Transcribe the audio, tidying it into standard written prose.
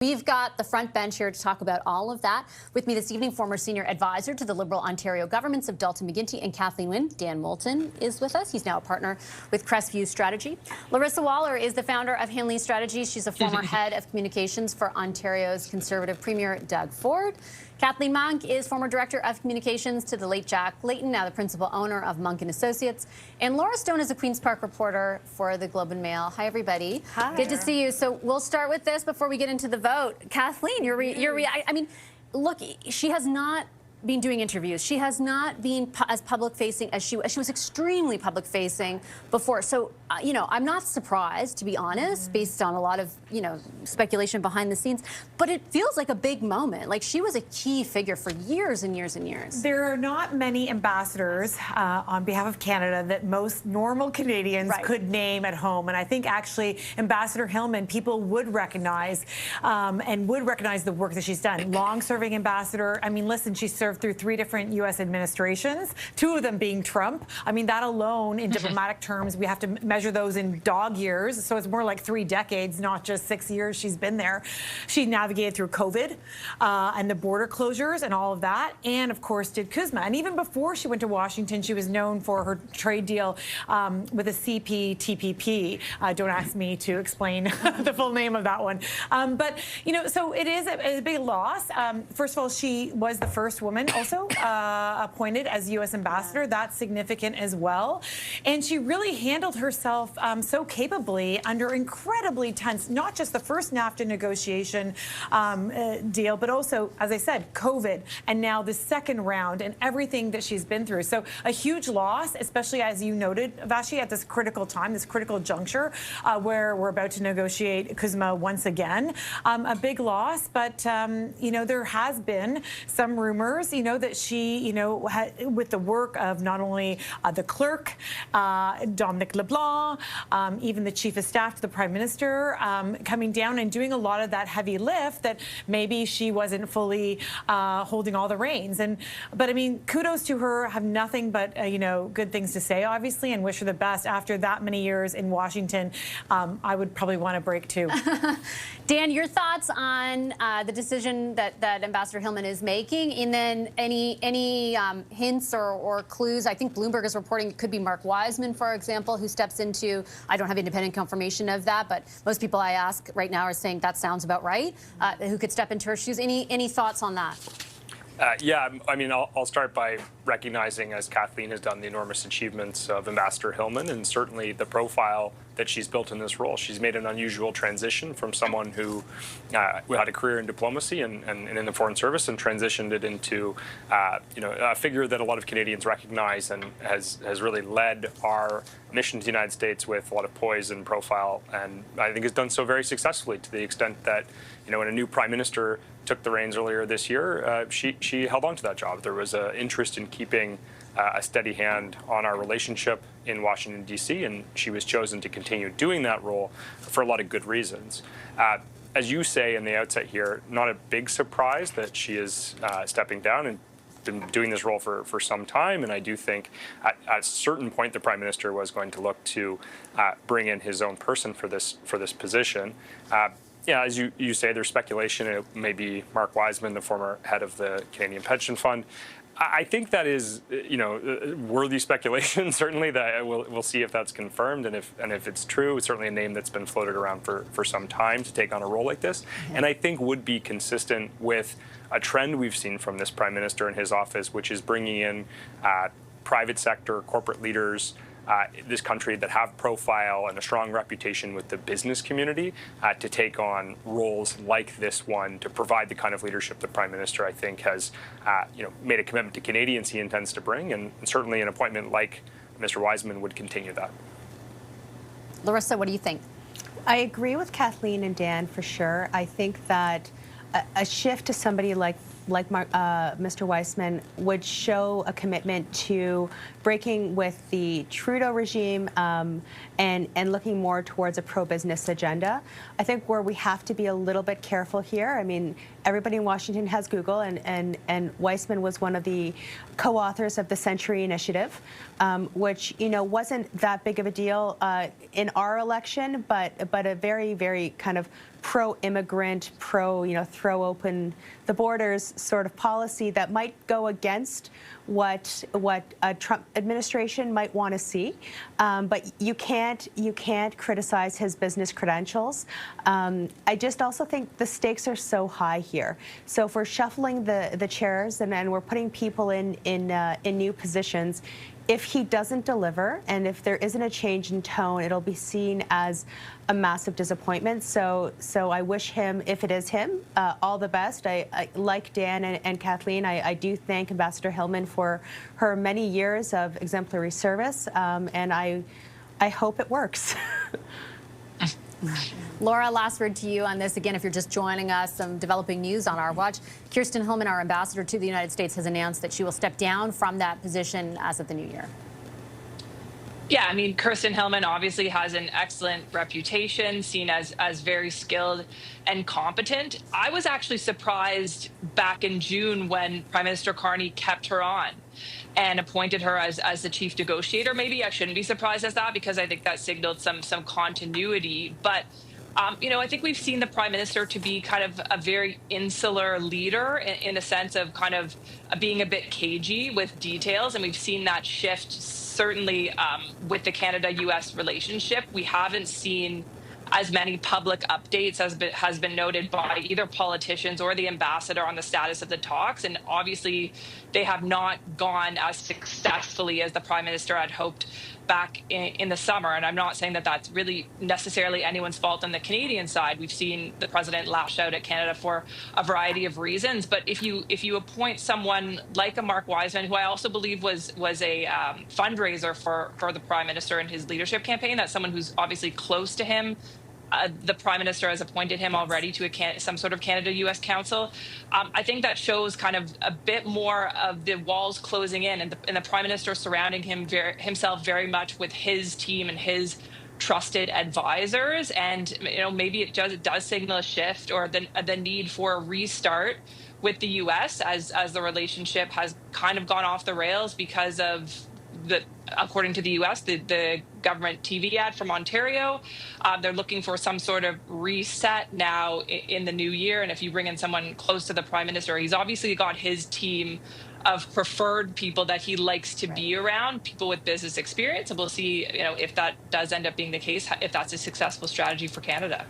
We've got the front bench here to talk about all of that. With me this evening, former senior advisor to the Liberal Ontario governments of Dalton McGuinty and Kathleen Wynne. Dan Moulton is with us. He's now a partner with Crestview Strategy. Larissa Waller is the founder of Hanley Strategies. She's a former head of communications for Ontario's Conservative Premier Doug Ford. Kathleen Monk is former director of communications to the late Jack Layton, now the principal owner of Monk & Associates. And Laura Stone is a Queen's Park reporter for the Globe and Mail. Hi, everybody. Hi. Good to see you. So we'll start with this before we get into the vote. Kathleen, I mean, look, she has not been doing interviews. She has not been as public-facing as she was extremely public-facing before. So, you know, I'm not surprised, to be honest, based on a lot of, you know, speculation behind the scenes. But it feels like a big moment. Like, she was a key figure for years and years and years. There are not many ambassadors on behalf of Canada that most normal Canadians could name at home. And I think actually Ambassador Hillman, people would recognize and would recognize the work that she's done. Long-serving ambassador. I mean, listen, she served through 3 different U.S. administrations, 2 of them being Trump. I mean, that alone, in diplomatic terms, we have to measure those in dog years. So it's more like 3 decades, not just 6 years she's been there. She navigated through COVID and the border closures and all of that, and of course did CUSMA. And even before she went to Washington, she was known for her trade deal with the CPTPP. Don't ask me to explain the full name of that one. But, you know, so it is a big loss. First of all, she was the first woman also appointed as U.S. ambassador. That's significant as well. And she really handled herself so capably under incredibly tense, not just the first NAFTA negotiation deal, but also, as I said, COVID, and now the second round and everything that she's been through. So a huge loss, especially as you noted, Vashi, at this critical time, this critical juncture where we're about to negotiate CUSMA once again. A big loss, but, you know, there has been some rumors, you know, that she, you know, with the work of not only the clerk, Dominic LeBlanc, even the chief of staff to the prime minister, coming down and doing a lot of that heavy lift, that maybe she wasn't fully holding all the reins. But I mean, kudos to her. Have nothing but you know, good things to say, obviously, and wish her the best. After that many years in Washington, I would probably want a break too. Dan, your thoughts on the decision that Ambassador Hillman is making, and then any hints or clues? I think Bloomberg is reporting it could be Mark Wiseman, for example, who steps into, I don't have independent confirmation of that, but most people I ask right now are saying that sounds about right, who could step into her shoes. Any thoughts on that? Yeah, I mean, I'll start by recognizing, as Kathleen has done, the enormous achievements of Ambassador Hillman, and certainly the profile that she's built in this role. She's made an unusual transition from someone who had a career in diplomacy and in the Foreign Service, and transitioned it into you know, a figure that a lot of Canadians recognize, and has really led our mission to the United States with a lot of poise and profile, and I think has done so very successfully, to the extent that, you know, when a new prime minister took the reins earlier this year, she held on to that job. There was an interest in keeping a steady hand on our relationship in Washington, D.C., and she was chosen to continue doing that role for a lot of good reasons. As you say in the outset here, not a big surprise that she is stepping down, and been doing this role for some time, and I do think at a certain point the Prime Minister was going to look to bring in his own person for this position. Yeah, as you say, there's speculation it may be Mark Wiseman, the former head of the Canadian Pension Fund. I think that is, you know, worthy speculation. Certainly, that we'll see if that's confirmed, and if it's true. It's certainly a name that's been floated around for some time to take on a role like this, and I think would be consistent with a trend we've seen from this Prime Minister and his office, which is bringing in private sector, corporate leaders, this country that have profile and a strong reputation with the business community to take on roles like this one, to provide the kind of leadership the Prime Minister, I think, has you know, made a commitment to Canadians he intends to bring, and certainly an appointment like Mr. Wiseman would continue that. Larissa, what do you think? I agree with Kathleen and Dan for sure. I think that a shift to somebody like Mr. Weissman, would show a commitment to breaking with the Trudeau regime and looking more towards a pro-business agenda. I think where we have to be a little bit careful here, I mean, everybody in Washington has Google, and Weissman was one of the co-authors of the Century Initiative, which, you know, wasn't that big of a deal in our election, but a very, very kind of pro-immigrant, you know, throw open the borders sort of policy that might go against what a Trump administration might want to see. But you can't criticize his business credentials. I just also think the stakes are so high here. So if we're shuffling the chairs and we're putting people in new positions, if he doesn't deliver and if there isn't a change in tone, it'll be seen as a massive disappointment. So I wish him, if it is him, all the best. I like Dan and Kathleen, I do thank Ambassador Hillman for her many years of exemplary service, and I hope it works. Laura, last word to you on this. Again, if you're just joining us, some developing news on our watch. Kirsten Hillman, our ambassador to the United States, has announced that she will step down from that position as of the new year. Yeah, I mean, Kirsten Hillman obviously has an excellent reputation, seen as very skilled and competent. I was actually surprised back in June when Prime Minister Carney kept her on and appointed her as the chief negotiator. Maybe I shouldn't be surprised as that, because I think that signaled some continuity. But you know, I think we've seen the Prime Minister to be kind of a very insular leader in a sense of kind of being a bit cagey with details. And we've seen that shift certainly with the Canada-U.S. relationship. We haven't seen as many public updates as has been noted by either politicians or the ambassador on the status of the talks. And obviously, they have not gone as successfully as the Prime Minister had hoped back in the summer. And I'm not saying that that's really necessarily anyone's fault on the Canadian side. We've seen the president lash out at Canada for a variety of reasons. But if you appoint someone like a Mark Wiseman, who I also believe was a fundraiser for the Prime Minister and his leadership campaign, that's someone who's obviously close to him. The Prime Minister has appointed him already to some sort of Canada-U.S. Council. I think that shows kind of a bit more of the walls closing in and the Prime Minister surrounding himself very much with his team and his trusted advisors. And you know, maybe it does signal a shift or the need for a restart with the U.S. as the relationship has kind of gone off the rails because of according to the U.S., the government TV ad from Ontario. They're looking for some sort of reset now in the new year. And if you bring in someone close to the Prime Minister, he's obviously got his team of preferred people that he likes to be around, people with business experience. And we'll see, you know, if that does end up being the case, if that's a successful strategy for Canada.